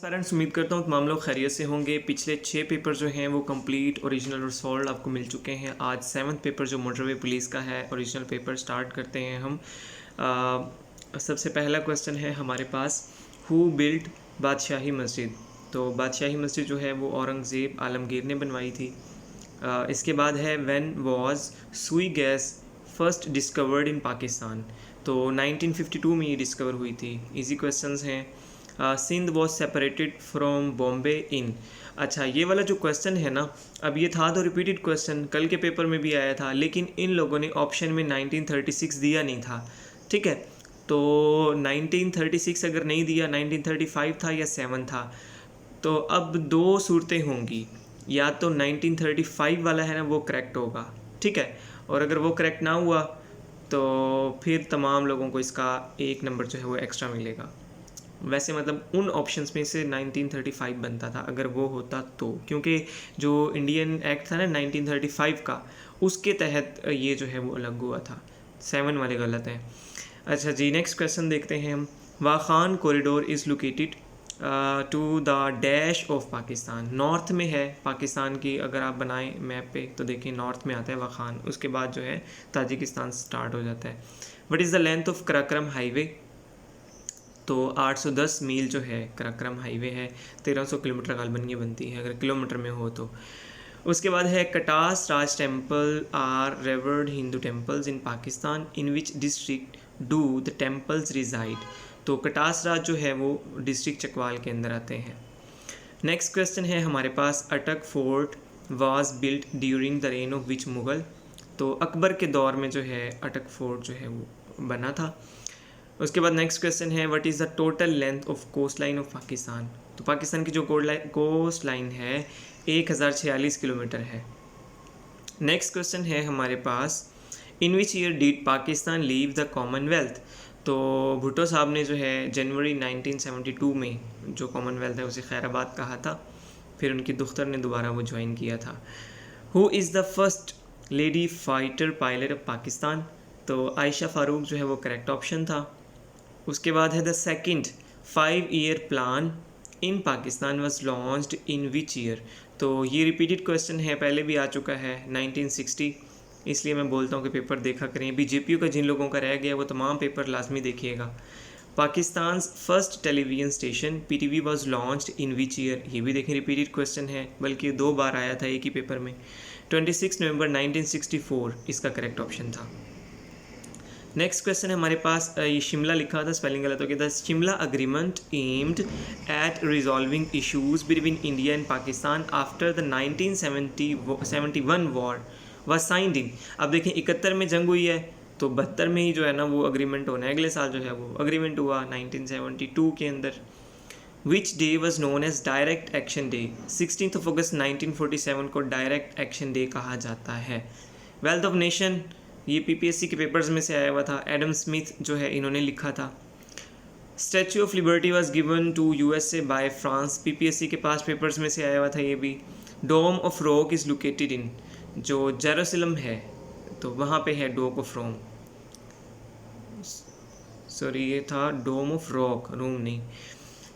Parents, उम्मीद करता हूँ तमाम लोग खैरियत से होंगे। पिछले 6 पेपर जो हैं वो कंप्लीट, ओरिजिनल और सॉल्व आपको मिल चुके हैं। आज 7th पेपर जो मोटरवे पुलिस का है, ओरिजिनल पेपर स्टार्ट करते हैं हम। सबसे पहला क्वेश्चन है हमारे पास, हु बिल्ट बादशाही मस्जिद। तो बादशाही मस्जिद जो है वो औरंगज़ेब आलमगीर ने बनवाई थी। इसके बाद है, व्हेन वाज सुई gas first discovered in Pakistan. तो 1952 में ये डिस्कवर हुई थी। इजी क्वेश्चंस हैं। Sindh was separated from Bombay in. अच्छा, ये वाला जो क्वेश्चन है ना, अब ये था तो रिपीटेड क्वेश्चन, कल के पेपर में भी आया था, लेकिन इन लोगों ने ऑप्शन में 1936 दिया नहीं था। ठीक है, तो 1936 अगर नहीं दिया, 1935 था या 7 था। तो अब दो सूरतें होंगी, या तो 1935 वाला है ना वो करेक्ट होगा, ठीक है, और अगर वो करेक्ट ना हुआ तो फिर तमाम लोगों को इसका 1 नंबर जो है वो एक्स्ट्रा मिलेगा। वैसे मतलब उन ऑप्शंस में से 1935 बनता था अगर वो होता तो, क्योंकि जो इंडियन एक्ट था ना 1935 का, उसके तहत ये जो है वो अलग हुआ था। 7 वाले गलत हैं। अच्छा जी, नेक्स्ट क्वेश्चन देखते हैं हम। Wakhan corridor is located to the dash of Pakistan. North में है पाकिस्तान की, अगर आप बनाएं मैप पे तो देखिए नॉर्थ में आता है वाखान, उसके बाद जो है ताजिकिस्तान स्टार्ट हो जाता है। What is the length of Karakoram highway. तो 810 मील जो है कराक्रम हाईवे है। 1300 किलोमीटर गालबन ये बनती है अगर किलोमीटर में हो तो। उसके बाद है, Katas Raj temple are revered Hindu temples in Pakistan, in which district do the temples reside. तो कटास राज जो है वो डिस्ट्रिक्ट चकवाल के अंदर आते हैं। नेक्स्ट क्वेश्चन है हमारे पास, अटक fort was built during the rain of which Mughal. तो अकबर के दौर में जो है अटक फोर्ट जो है वो बना था। उसके बाद नेक्स्ट क्वेश्चन है, what is the total length of coast line of Pakistan. तो पाकिस्तान की जो कोस्ट लाइन है 1046 किलोमीटर है। नेक्स्ट क्वेश्चन है हमारे पास, in which year did Pakistan leave the Commonwealth. तो भुट्टो साहब ने जो है जनवरी 1972 में जो कॉमनवेल्थ है उसे खैराबाद कहा था, फिर उनकी दुख्तर ने दोबारा वो ज्वाइन किया था। Who is the first lady fighter pilot of Pakistan. तो आयशा फ़ारूक जो है वो करेक्ट ऑप्शन था। उसके बाद है, the second 5-year plan in Pakistan was launched in which year. तो ये रिपीटेड क्वेश्चन है, पहले भी आ चुका है 1960, इसलिए मैं बोलता हूँ कि पेपर देखा करें। बीजेपीयू का जिन लोगों का रह गया वो तमाम पेपर लाजमी देखिएगा। Pakistan first television station PTV was launched in which year, ये भी देखें रिपीटेड क्वेश्चन है, बल्कि 2 बार आया था एक ही पेपर में। 26 नवंबर 1964 इसका करेक्ट ऑप्शन था। नेक्स्ट क्वेश्चन है हमारे पास, ये शिमला लिखा था, स्पेलिंग गलत हो गया था। Shimla agreement aimed at resolving issues between India and Pakistan after the 1971 war was signed in. अब देखें 71 में जंग हुई है, तो 72 में ही जो है ना वो अग्रीमेंट होना है, अगले साल जो है वो अग्रीमेंट हुआ 1972 के अंदर। Which day was known as direct action day. 16 अगस्त 1947 को डायरेक्ट एक्शन डे कहा जाता है। वेल्थ ऑफ नेशन, ये PPSC के पेपर्स में से आया हुआ था, एडम स्मिथ जो है इन्होंने लिखा था। Statue of liberty was given to USA by France, PPSC के पास पेपर्स में से आया हुआ था ये भी। Dome of Rock is located in, जो जेरूसलम है तो वहाँ पे है डोम ऑफ रोम, सॉरी ये था डोम ऑफ रॉक, रोम नहीं।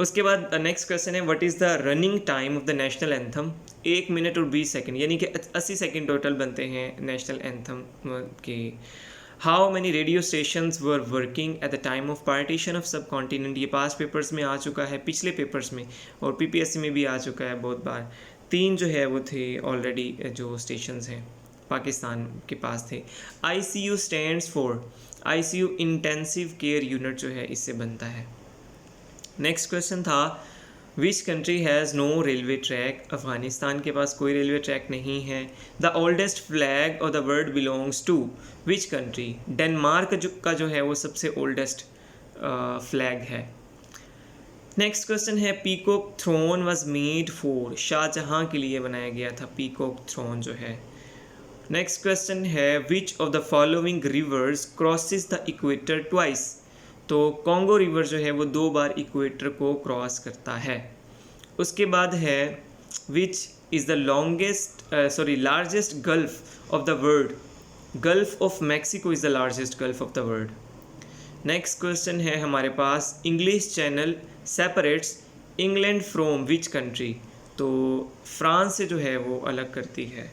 उसके बाद नेक्स्ट क्वेश्चन है, what is the running time of the national anthem. 1 minute और 20 सेकेंड, यानी कि 80 सेकेंड टोटल बनते हैं नेशनल एंथम के। How many radio stations were working at the time of partition of सब कॉन्टिनेंट। ये पास्ट पेपर्स में आ चुका है, पिछले पेपर्स में, और PPSC में भी आ चुका है बहुत बार। 3 जो है वो थे ऑलरेडी, जो स्टेशंस हैं पाकिस्तान के पास थे। ICU stands for, ICU intensive care unit जो है इससे बनता है। नेक्स्ट क्वेश्चन था, which country has no railway track. Afghanistan के पास कोई रेलवे ट्रैक नहीं है। The oldest flag of the world belongs to which country. Denmark का जो है वो सबसे ओल्डेस्ट फ्लैग है। नेक्स्ट क्वेश्चन है, peacock throne was made for. Shahjahan के लिए बनाया गया था पीकॉक थ्रोन जो है। नेक्स्ट क्वेश्चन है, विच of the following rivers crosses the equator twice. तो कॉन्गो रिवर जो है वो 2 बार इक्वेटर को क्रॉस करता है। उसके बाद है, which is the largest gulf of the world. Gulf of Mexico is the largest gulf of the world. Next question है हमारे पास, English Channel separates England from which country, तो फ्रांस से जो है वो अलग करती है।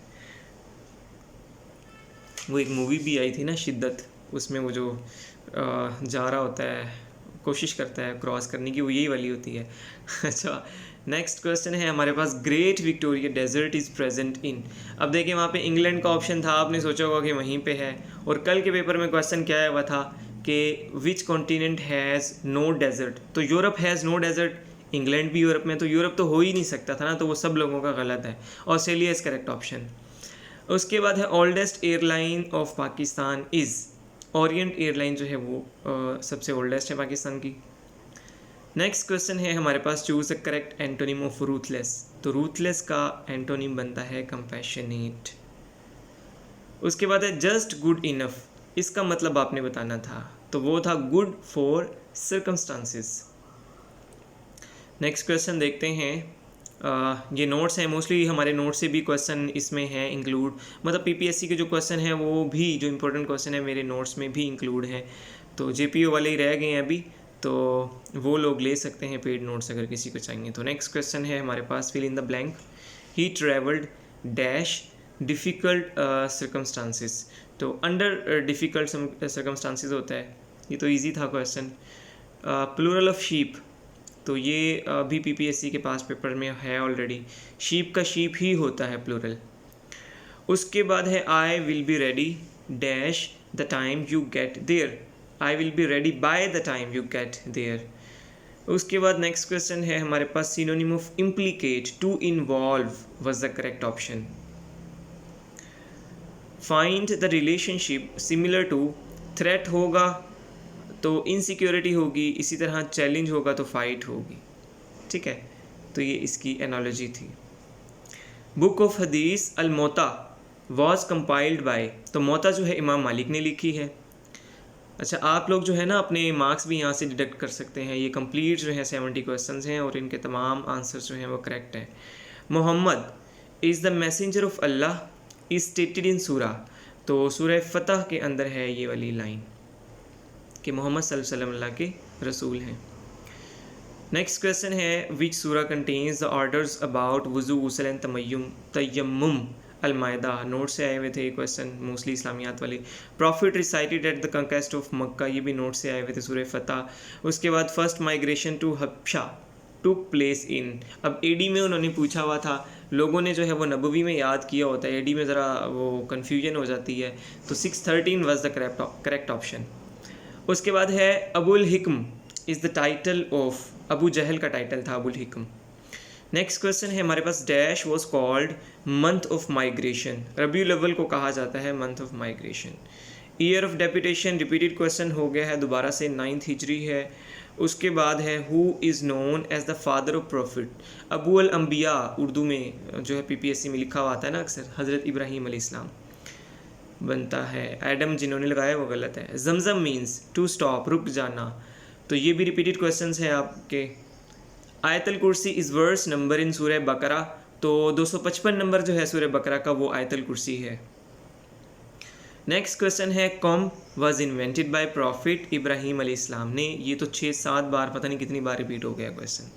वो एक मूवी भी आई थी ना शिद्दत, उसमें वो जो जा रहा होता है, कोशिश करता है क्रॉस करने की, वो यही वाली होती है। अच्छा, नेक्स्ट क्वेश्चन है हमारे पास, Great Victoria Desert is present in. अब देखिए वहाँ पे इंग्लैंड का ऑप्शन था, आपने सोचा होगा कि वहीं पे है, और कल के पेपर में क्वेश्चन क्या आया हुआ था कि which continent has no desert, तो Europe has no desert, England भी यूरोप में, तो यूरोप तो हो ही नहीं सकता था ना, तो वो सब लोगों का गलत है। Australia is correct option. उसके बाद है oldest airline of Pakistan is, Orient airline जो है वो सबसे ओल्डेस्ट है पाकिस्तान की। नेक्स्ट क्वेश्चन है हमारे पास, choose the correct antonym of ruthless, तो रूथलेस का एंटोनिम बनता है कंपैशनेट। उसके बाद है जस्ट गुड इनफ, इसका मतलब आपने बताना था, तो वो था good for circumstances. Next question देखते हैं, ये नोट्स हैं, मोस्टली हमारे नोट्स से भी क्वेश्चन इसमें है इंक्लूड, मतलब पीपीएससी के जो क्वेश्चन हैं वो भी, जो इंपॉर्टेंट क्वेश्चन है मेरे नोट्स में भी इंक्लूड हैं, तो जेपीओ वाले ही रह गए हैं अभी, तो वो लोग ले सकते हैं पेड नोट्स अगर किसी को चाहिए। तो नेक्स्ट क्वेश्चन है हमारे पास, fill in the blank, he travelled dash difficult circumstances, तो अंडर डिफ़िकल्ट सर्कमस्टांसिस होता है, ये तो ईजी था क्वेश्चन। प्लूरल ऑफ शीप, तो ये भी पीपीएससी के पास पेपर में है ऑलरेडी, शीप का शीप ही होता है प्लूरल। उसके बाद है I will be ready dash the time you get there, I will be ready by the time you get there. उसके बाद नेक्स्ट क्वेश्चन है हमारे पास, synonym of implicate, to involve was the correct option. Find the relationship similar to, threat होगा तो insecurity होगी, इसी तरह चैलेंज होगा तो फाइट होगी, ठीक है, तो ये इसकी एनालॉजी थी। बुक ऑफ हदीस अल मोता वॉज कंपाइल्ड बाय, तो मोता जो है इमाम मालिक ने लिखी है। अच्छा, आप लोग जो है ना अपने मार्क्स भी यहाँ से डिडक्ट कर सकते हैं, ये कंप्लीट जो है 70 क्वेश्चंस हैं और इनके तमाम आंसर्स जो हैं वो करेक्ट हैं। Muhammad is the messenger of Allah is stated in सूरा, तो सूरह फतह के अंदर है ये वाली लाइन कि मोहम्मद सल्लल्लाहु अलैहि वसल्लम अल्लाह के रसूल हैं। नेक्स्ट क्वेश्चन है, विच सूरा कंटेन्स द ऑर्डर्स अबाउट वुज़ू गुस्ल एंड तयम्मुम अल-माइदा, नोट से आए हुए थे ये क्वेश्चन, मोस्टली इस्लामियात वाले। Prophet recited at the conquest of Mecca, ये भी नोट से आए हुए थे सूरह फतह। उसके बाद first migration to Habasha took place in, अब एडी में उन्होंने पूछा हुआ था, लोगों ने जो है वो नबवी में याद किया होता है, एडी में ज़रा वो कन्फ्यूजन हो जाती है, तो 613 वाज द करेक्ट ऑप्शन। उसके बाद है Abul Hikam is the title of, Abu Jahl का टाइटल था अबुल हिक्म। नेक्स्ट क्वेश्चन है हमारे पास, dash was called month of migration, Rabiul Awwal को कहा जाता है month of migration. Year of deputation repeated question हो गया है दोबारा से, 9th हिजरी है। उसके बाद है who is known as the father of prophet, Abu al Anbiya, Urdu में जो है पीपीएससी में लिखा हुआ आता है ना अक्सर, हज़रत इब्राहीम अलैहिस्सलाम बनता है, एडम जिन्होंने लगाया वो गलत है। जमजम मीन्स टू स्टॉप, रुक जाना, तो ये भी रिपीटेड क्वेश्चंस हैं आपके। आयतल कुर्सी इज़ वर्स नंबर इन सूरह बकरा, तो 255 नंबर जो है सूरह बकरा का वो आयतल कुर्सी है। नेक्स्ट क्वेश्चन है, com was invented by profit Ibrahim अलैहिस्सलाम ने, ये तो 6-7 बार, पता नहीं कितनी बार रिपीट हो गया क्वेश्चन,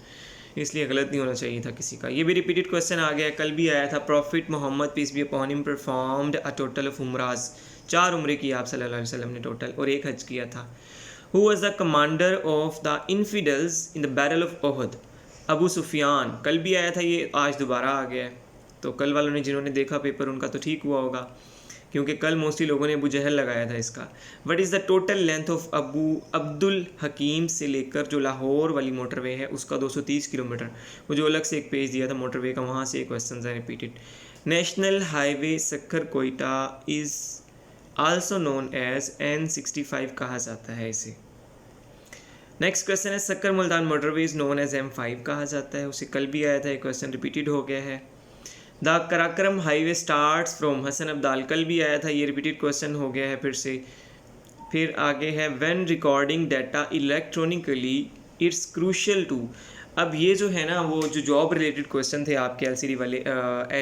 इसलिए गलत नहीं होना चाहिए था किसी का। ये भी रिपीटेड क्वेश्चन आ गया, कल भी आया था। Prophet Muhammad peace be upon him performed a total of umrahs, 4 उम्रे की आप सल्लल्लाहु अलैहि वसल्लम ने टोटल, और 1 हज किया था। Who was the commander of the infidels in the battle of Uhud, Abu Sufyan, कल भी आया था ये, आज दोबारा आ गया है, तो कल वालों ने जिन्होंने देखा पेपर उनका तो ठीक हुआ होगा, क्योंकि कल मोस्टली लोगों ने अबू जहल लगाया था इसका। What is the total length of Abu Abdul Hakim से लेकर जो लाहौर वाली मोटरवे है उसका 230 किलोमीटर, वो जो अलग से एक पेज दिया था मोटरवे का, वहाँ से क्वेश्चन है repeated. National highway Sukkur Quetta is also known as N65 कहा जाता है इसे। नेक्स्ट क्वेश्चन है, Sukkur Multan motorway is known as M5 कहा जाता है, उसे कल भी आया था, एक क्वेश्चन रिपीटेड हो गया है। The Karakoram highway starts from Hasan Abdal, कल भी आया था, ये रिपीटेड क्वेश्चन हो गया है फिर से। फिर आगे है, when recording data electronically it's crucial to, अब ये जो है ना वो जो जॉब रिलेटेड क्वेश्चन थे आपके LCD वाले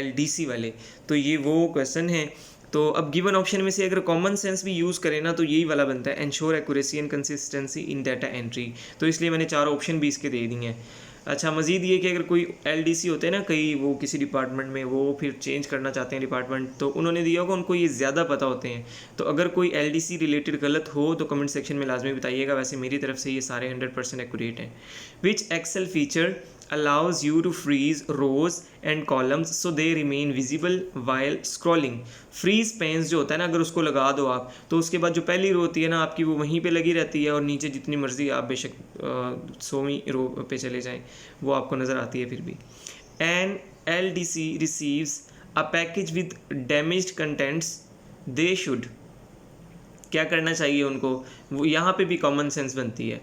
LDC वाले, तो ये वो क्वेश्चन है। तो अब गिवन ऑप्शन में से अगर कॉमन सेंस भी यूज़ करें ना तो यही वाला बनता है, ensure accuracy and consistency in data entry, तो इसलिए मैंने 4 ऑप्शन भी इसके दे दिए हैं। अच्छा, मज़ीद ये कि अगर कोई LDC होते हैं ना कई, वो किसी डिपार्टमेंट में वो फिर चेंज करना चाहते हैं डिपार्टमेंट, तो उन्होंने दिया होगा, उनको ये ज़्यादा पता होते हैं। तो अगर कोई LDC रिलेटेड गलत हो तो कमेंट सेक्शन में लाजमी बताइएगा। वैसे मेरी तरफ से ये सारे 100% एक्यूरेट हैं। Which Excel feature allows you to freeze rows and columns so they remain visible while scrolling। freeze panes जो होता है ना, अगर उसको लगा दो आप, तो उसके बाद जो पहली रो होती है ना आपकी, वो वहीं पे लगी रहती है और नीचे जितनी मर्जी आप बेशक 100वीं रो पे चले जाएं, वो आपको नज़र आती है फिर भी। An LDC receives a package with damaged contents, they should क्या करना चाहिए उनको, वो यहाँ पे भी कॉमन सेंस बनती है।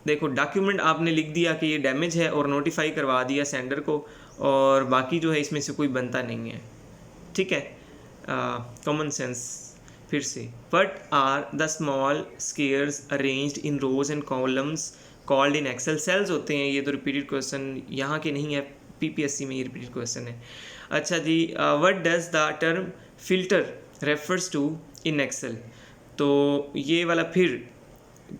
देखो, डॉक्यूमेंट आपने लिख दिया कि ये डैमेज है और नोटिफाई करवा दिया सेंडर को, और बाकी जो है इसमें से कोई बनता नहीं है, ठीक है। कॉमन सेंस फिर से, what are the small squares arranged in rows and columns called in Excel. Cells होते हैं, ये तो रिपीटेड क्वेश्चन यहाँ के नहीं है, PPSC में ये रिपीटेड क्वेश्चन है। अच्छा जी, what does the term filter refers to in Excel. तो ये वाला फिर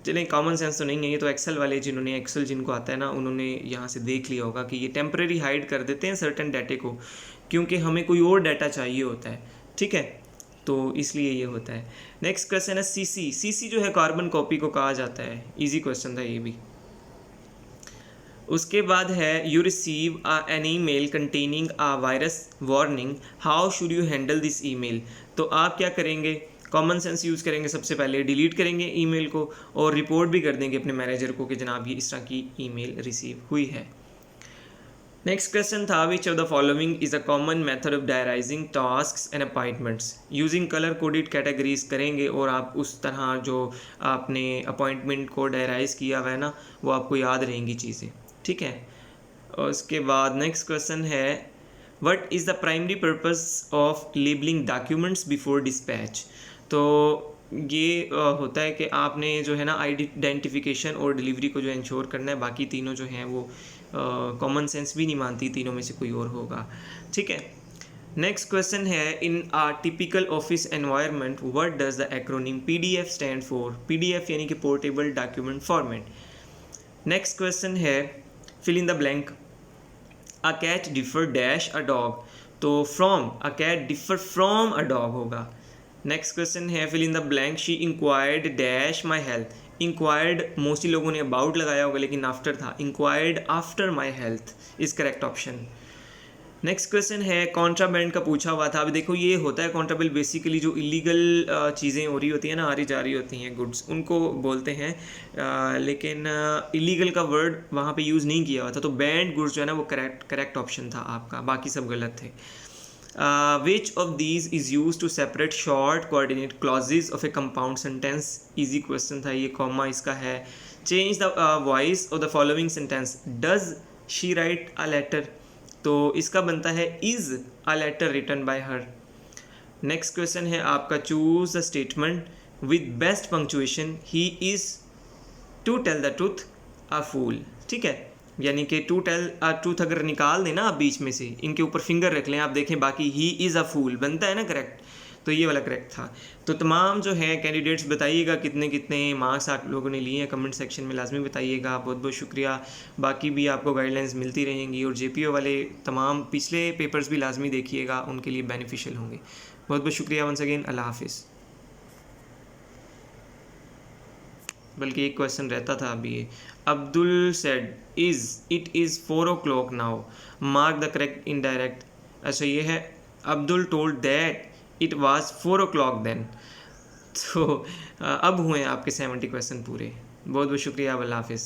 चलें, कॉमन सेंस तो नहीं है ये, तो एक्सेल वाले जिन्होंने एक्सेल जिनको आता है ना, उन्होंने यहाँ से देख लिया होगा कि ये टेम्परेरी हाइड कर देते हैं सर्टेन डाटे को, क्योंकि हमें कोई और डाटा चाहिए होता है, ठीक है, तो इसलिए ये होता है। नेक्स्ट क्वेश्चन है CC जो है कार्बन कॉपी को कहा जाता है, इजी क्वेश्चन था ये भी। उसके बाद है you receive an email containing a virus warning, how should you handle this email. तो आप क्या करेंगे, कॉमन सेंस यूज़ करेंगे, सबसे पहले डिलीट करेंगे ईमेल को और रिपोर्ट भी कर देंगे अपने मैनेजर को कि जनाब ये इस तरह की ईमेल रिसीव हुई है। नेक्स्ट क्वेश्चन था, which of the following is a common method of diarising tasks and appointments using colour coded categories करेंगे, और आप उस तरह जो आपने अपॉइंटमेंट को डायराइज किया हुआ है ना, वो आपको याद रहेंगी चीज़ें, ठीक है। और उसके बाद नेक्स्ट क्वेश्चन है, what is the primary purpose of labelling documents before dispatch. तो ये होता है कि आपने जो है ना आइडेंटिफिकेशन और डिलीवरी को जो इंश्योर करना है, बाकी तीनों जो हैं वो कॉमन सेंस भी नहीं मानती, तीनों में से कोई और होगा, ठीक है। नेक्स्ट क्वेश्चन है, in a typical office environment what does the acronym PDF stand for. PDF यानी कि portable document format. Next question है, fill in the blank, a cat differ dash a dog. तो from, a cat differ from a dog होगा। Next question है, fill in the blank, she inquired dash my health. Inquired mostly लोगों ने about लगाया होगा, लेकिन after था, inquired after my health is correct option. Next question है, contraband का पूछा हुआ था। अभी देखो ये होता है कॉन्ट्राबैंड, बेसिकली जो इलीगल चीज़ें हो रही होती हैं ना, आ रही जा रही होती हैं गुड्स, उनको बोलते हैं, लेकिन इलीगल का वर्ड वहाँ पे यूज़ नहीं किया हुआ था, तो बैंड गुड्स जो है ना वो करेक्ट ऑप्शन था आपका, बाकी सब गलत थे। Which of these is used to separate short coordinate clauses of a compound sentence? Easy question था ये, कॉमा इसका है। Change the voice of the following sentence. Does she write a letter? तो इसका बनता है is a letter written by her. Next question है आपका, choose a statement with best punctuation. He is to tell the truth a fool, ठीक है, यानी कि टू टेल अ ट्रूथ अगर निकाल देना आप बीच में से, इनके ऊपर फिंगर रख लें, आप देखें बाकी ही इज़ अ फूल बनता है ना करेक्ट, तो ये वाला करेक्ट था। तो तमाम जो है कैंडिडेट्स बताइएगा कितने कितने मार्क्स आप लोगों ने लिए हैं, कमेंट सेक्शन में लाजमी बताइएगा। बहुत बहुत शुक्रिया। बाकी भी आपको गाइडलाइंस मिलती रहेंगी, और JPO वाले तमाम पिछले पेपर्स भी लाजमी देखिएगा, उनके लिए बेनिफिशियल होंगे। बहुत बहुत शुक्रिया वंस अगेन, अल्लाह हाफिज़। बल्कि एक क्वेश्चन रहता था अभी ये, Abdul said it is 4 o'clock now, mark the correct indirect. अच्छा ये है, Abdul told that it was 4 o'clock then. तो अब हुए आपके 70 क्वेश्चन पूरे। बहुत बहुत शुक्रिया, अल्लाह हाफिज़।